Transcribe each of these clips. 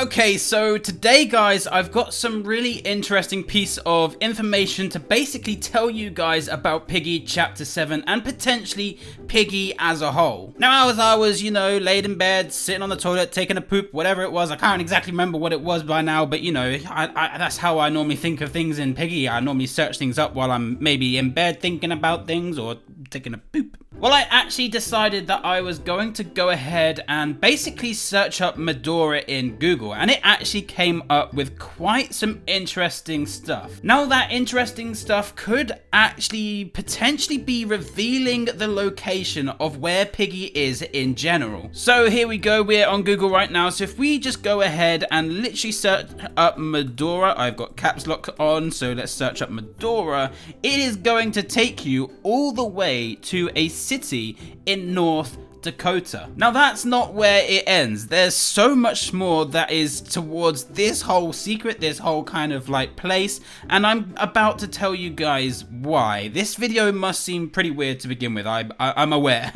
Okay, so today guys, I've got some really interesting piece of information to basically tell you guys about Piggy Chapter 7 and potentially Piggy as a whole. Now as I was, laid in bed, sitting on the toilet, taking a poop, whatever it was, I can't exactly remember what it was by now, but that's how I normally think of things in Piggy. I normally search things up while I'm maybe in bed thinking about things or taking a poop. Well, I actually decided that I was going to go ahead and basically search up Medora in Google, and it actually came up with quite some interesting stuff. Now, that interesting stuff could actually potentially be revealing the location of where Piggy is in general. So here we go, we're on Google right now. So if we just go ahead and literally search up Medora, I've got caps lock on, so let's search up Medora. It is going to take you all the way to a city in North Dakota. Now that's not where it ends. There's so much more that is towards this whole secret, this whole kind of like place, and I'm about to tell you guys why. This video must seem pretty weird to begin with, I'm aware.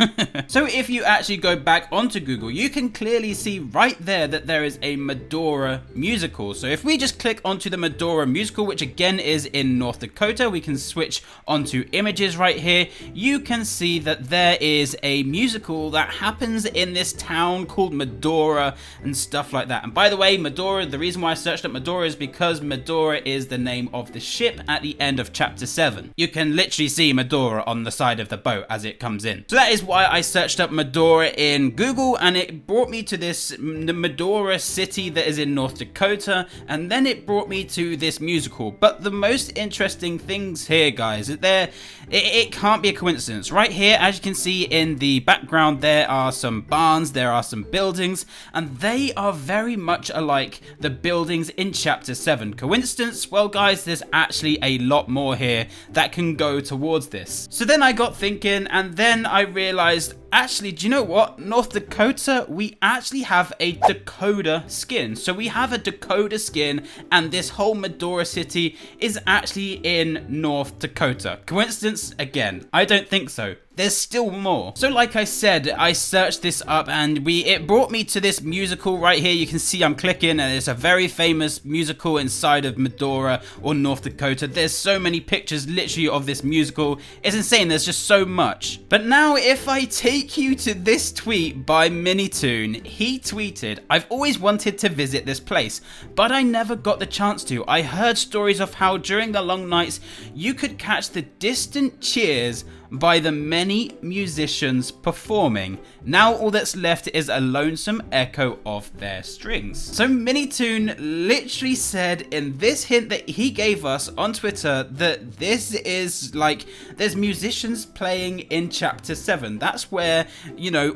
So if you actually go back onto Google, you can clearly see right there that there is a Medora musical. So if we just click onto the Medora musical, which again is in North Dakota, we can switch onto images right here. You can see that there is a musical that happens in this town called Medora and stuff like that. And by the way, Medora, the reason why I searched up Medora is because Medora is the name of the ship at the end of chapter 7. You can literally see Medora on the side of the boat as it comes in. So that is why I searched up Medora in Google, and it brought me to this Medora city that is in North Dakota, and then it brought me to this musical. But the most interesting things here, guys, is it can't be a coincidence. Right here, as you can see in the background, there are some barns, there are some buildings, and they are very much alike the buildings in chapter 7. Coincidence? Well guys, there's actually a lot more here that can go towards this. So then I got thinking, and then I realized, actually, do you know what? North Dakota, we actually have a Dakota skin. So we have a Dakota skin, and this whole Medora city is actually in North Dakota. Coincidence? Again, I don't think so. There's still more. So like I said, I searched this up and it brought me to this musical right here. You can see I'm clicking, and it's a very famous musical inside of Medora or North Dakota. There's so many pictures literally of this musical. It's insane. There's just so much. But now if I take you to this tweet by Minitoon, he tweeted, "I've always wanted to visit this place, but I never got the chance to. I heard stories of how during the long nights you could catch the distant cheers by the many musicians performing. Now all that's left is a lonesome echo of their strings." So Minitoon literally said in this hint that he gave us on Twitter that this is like, there's musicians playing in chapter 7. That's where,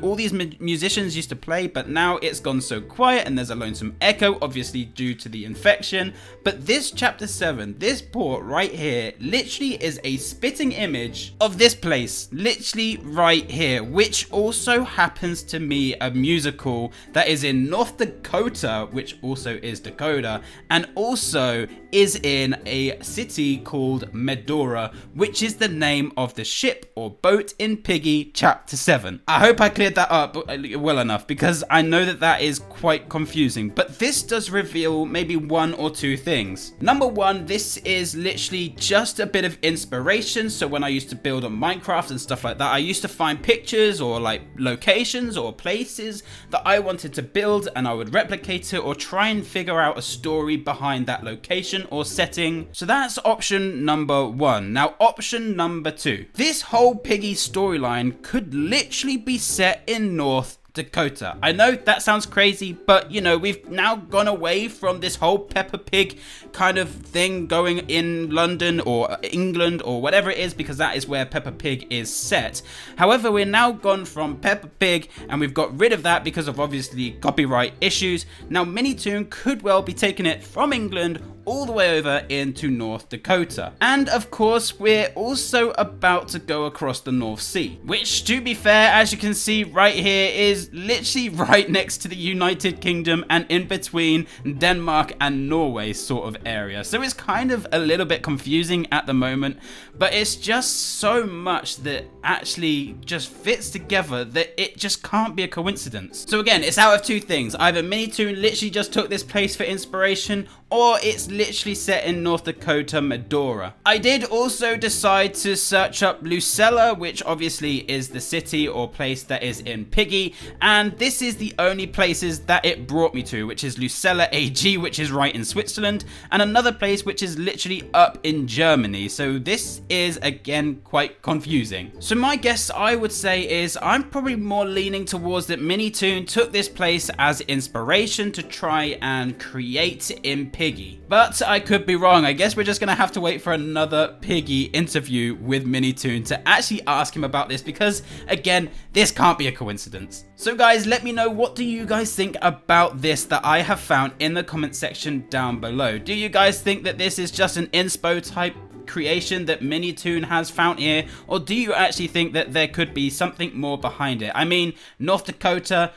all these musicians used to play, but now it's gone so quiet and there's a lonesome echo, obviously due to the infection. But this chapter 7, this port right here, literally is a spitting image of this place, literally right here, which also happens to be a musical that is in North Dakota, which also is Dakota, and also is in a city called Medora, which is the name of the ship or boat in Piggy Chapter 7. I hope I cleared that up well enough, because I know that is quite confusing, but this does reveal maybe one or two things. Number one, this is literally just a bit of inspiration. So when I used to build on Minecraft and stuff like that, I used to find pictures or like locations or places that I wanted to build, and I would replicate it or try and figure out a story behind that location or setting. So that's option number one. Now option number two, this whole Piggy storyline could literally be set in North Dakota. I know that sounds crazy, but we've now gone away from this whole Peppa Pig kind of thing going in London or England or whatever it is, because that is where Peppa Pig is set. However, we're now gone from Peppa Pig and we've got rid of that because of obviously copyright issues. Now Minitoon could well be taking it from England all the way over into North Dakota. And of course, we're also about to go across the North Sea, which, to be fair, as you can see right here, is is literally right next to the United Kingdom and in between Denmark and Norway sort of area. So it's kind of a little bit confusing at the moment, but it's just so much that actually just fits together that it just can't be a coincidence. So again, it's out of two things. Either Minitoon literally just took this place for inspiration, or it's literally set in North Dakota, Medora. I did also decide to search up Lucella, which obviously is the city or place that is in Piggy, and this is the only places that it brought me to, which is Lucella AG, which is right in Switzerland, and another place which is literally up in Germany. So this is again quite confusing. So my guess, I would say, is I'm probably more leaning towards that Minitoon took this place as inspiration to try and create in Piggy. But I could be wrong. I guess we're just gonna have to wait for another Piggy interview with Minitoon to actually ask him about this, because again, this can't be a coincidence. So guys, let me know, what do you guys think about this that I have found in the comment section down below? Do you guys think that this is just an inspo type creation that Minitoon has found here, or do you actually think that there could be something more behind it? I mean, North Dakota,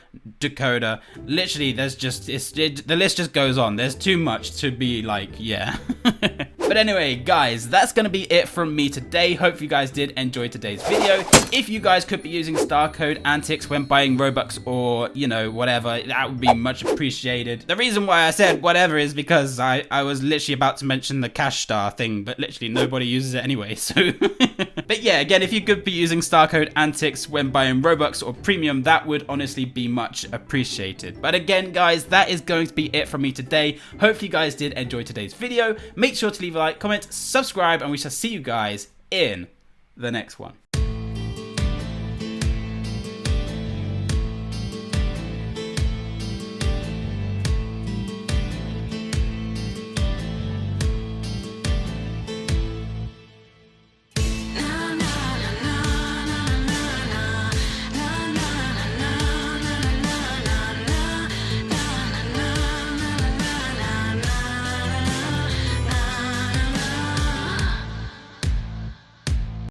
literally there's just, the list just goes on. There's too much to be like, yeah. But anyway, guys, that's going to be it from me today. Hope you guys did enjoy today's video. If you guys could be using star code Antixx when buying Robux or, you know, whatever, that would be much appreciated. The reason why I said whatever is because I was literally about to mention the cash star thing, but literally nobody uses it anyway, so... But yeah, again, if you could be using star code Antixx when buying Robux or Premium, that would honestly be much appreciated. But again, guys, that is going to be it from me today. Hope you guys did enjoy today's video. Make sure to leave a like, comment, subscribe, and we shall see you guys in the next one.